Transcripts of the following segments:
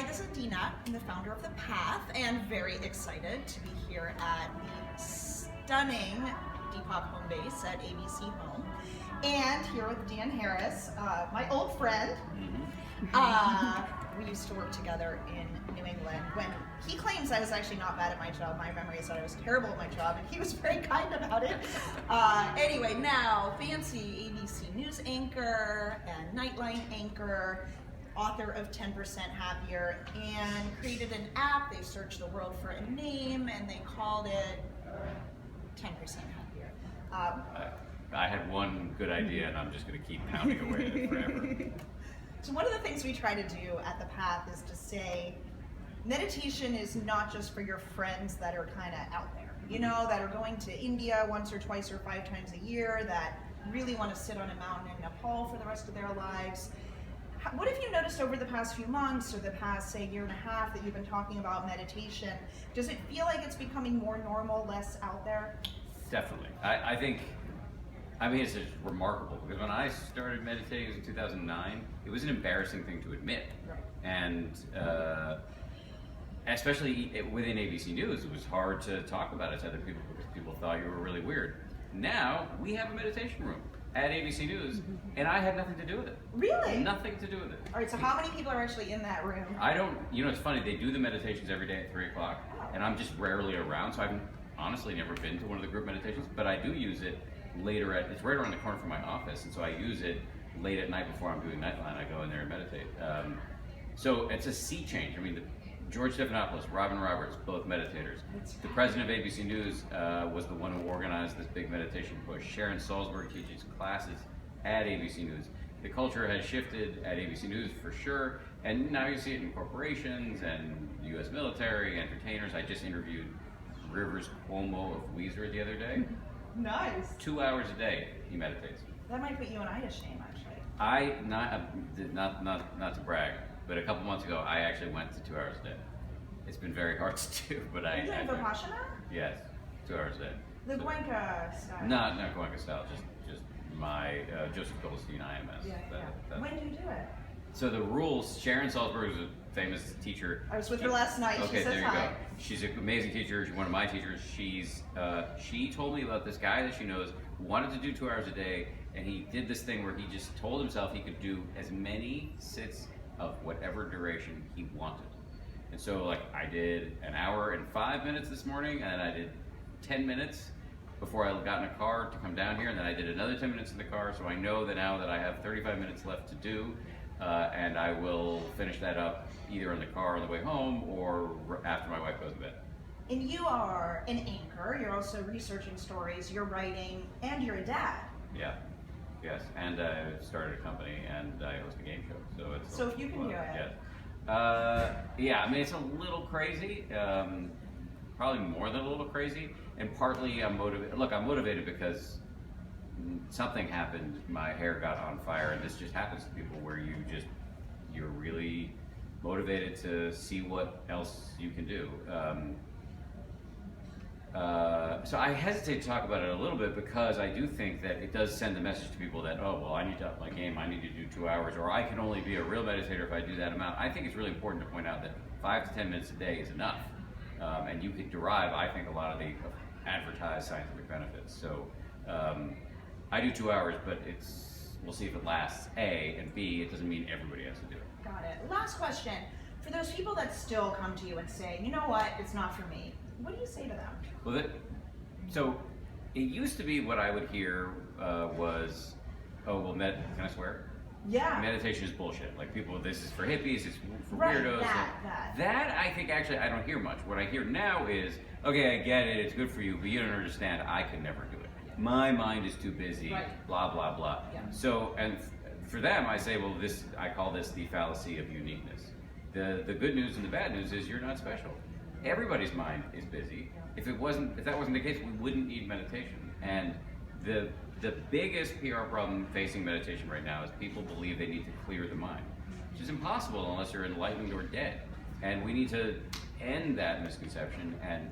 Hi, this is Dina. I'm the founder of The Path and very excited to be here at the stunning Depop home base at ABC Home. And here with Dan Harris, my old friend. We used to work together in New England when he claims I was actually not bad at my job. My memory is that I was terrible at my job, and he was very kind about it. Anyway, now fancy ABC News anchor and Nightline anchor, author of 10% Happier, and created an app. They searched the world for a name, and they called it 10% Happier. I had one good idea, and I'm just going to keep pounding away at it forever. So one of the things we try to do at The Path is to say, meditation is not just for your friends that are kind of out there, you know, that are going to India once or twice or 5 times a year, that really want to sit on a mountain in Nepal for the rest of their lives. What have you noticed over the past few months or the past, say, year and a half that you've been talking about meditation? Does it feel like it's becoming more normal, less out there? Definitely. I think it's just remarkable because when I started meditating, it was in 2009, it was an embarrassing thing to admit. Right. And especially within ABC News, it was hard to talk about it to other people because people thought you were really weird. Now, we have a meditation room at ABC News, and I had nothing to do with it. Really? Nothing to do with it. All right, so how many people are actually in that room? It's funny, they do the meditations every day at 3 o'clock, and I'm just rarely around, so I've honestly never been to one of the group meditations, but I do use it later it's right around the corner from my office, and so I use it late at night before I'm doing Nightline. I go in there and meditate. So it's a sea change. George Stephanopoulos, Robin Roberts, both meditators. The president of ABC News was the one who organized this big meditation push. Sharon Salzberg teaches classes at ABC News. The culture has shifted at ABC News for sure, and now you see it in corporations and the U.S. military, entertainers. I just interviewed Rivers Cuomo of Weezer the other day. Nice. 2 hours a day he meditates. That might put you and I to shame, actually. Not to brag, but a couple months ago I actually went to 2 hours a day. It's been very hard to do, but Are you doing Vipassana? Yes, 2 hours a day. The Goenka style. Not Goenka style, just my Joseph Goldstein IMS. Yeah. When do you do it? So the rules, Sharon Salzberg is a famous teacher. I was with her last night. Okay, she says there you hi. go. She's an amazing teacher. She's one of my teachers. She told me about this guy that she knows who wanted to do 2 hours a day, and he did this thing where he just told himself he could do as many sits of whatever duration he wanted. And so, I did an hour and 5 minutes this morning, and then I did 10 minutes before I got in a car to come down here, and then I did another 10 minutes in the car, so I know that now that I have 35 minutes left to do, and I will finish that up either in the car on the way home or after my wife goes to bed. And you are an anchor, you're also researching stories, you're writing, and you're a dad. Yeah, yes, and I started a company and I host a game show, so it's... So if you can do it. Yes. It's a little crazy, probably more than a little crazy, and partly I'm motivated. Look, I'm motivated because something happened, my hair got on fire, and this just happens to people where you're really motivated to see what else you can do. So I hesitate to talk about it a little bit because I do think that it does send the message to people that, oh, well, I need to up my game, I need to do 2 hours, or I can only be a real meditator if I do that amount. I think it's really important to point out that 5 to 10 minutes a day is enough. And you could derive, I think, a lot of the advertised scientific benefits. So I do 2 hours, but we'll see if it lasts, A, and B, it doesn't mean everybody has to do it. Got it. Last question. For those people that still come to you and say, you know what, it's not for me, what do you say to them? Well, so it used to be what I would hear was, oh, well, can I swear? Yeah. Meditation is bullshit. People, this is for hippies, it's for right, weirdos. That I think actually I don't hear much. What I hear now is, okay, I get it, it's good for you, but you don't understand, I could never do it. My mind is too busy, right. Blah, blah, blah. Yeah. So, and for them, I say, well, I call this the fallacy of uniqueness. The good news and the bad news is you're not special. Everybody's mind is busy. If that wasn't the case, we wouldn't need meditation. And the biggest PR problem facing meditation right now is people believe they need to clear the mind, which is impossible unless you're enlightened or dead. And we need to end that misconception and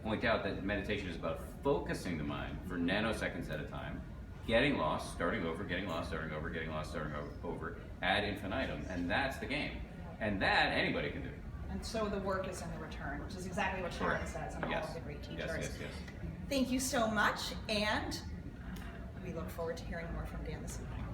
point out that meditation is about focusing the mind for nanoseconds at a time, getting lost, starting over, getting lost, starting over, getting lost, starting over, ad infinitum, and that's the game. And that anybody can do. And so the work is in the return, which is exactly what Sharon Correct. says and all Yes. of the great teachers. Yes, yes, yes. Thank you so much, and we look forward to hearing more from Dan this evening.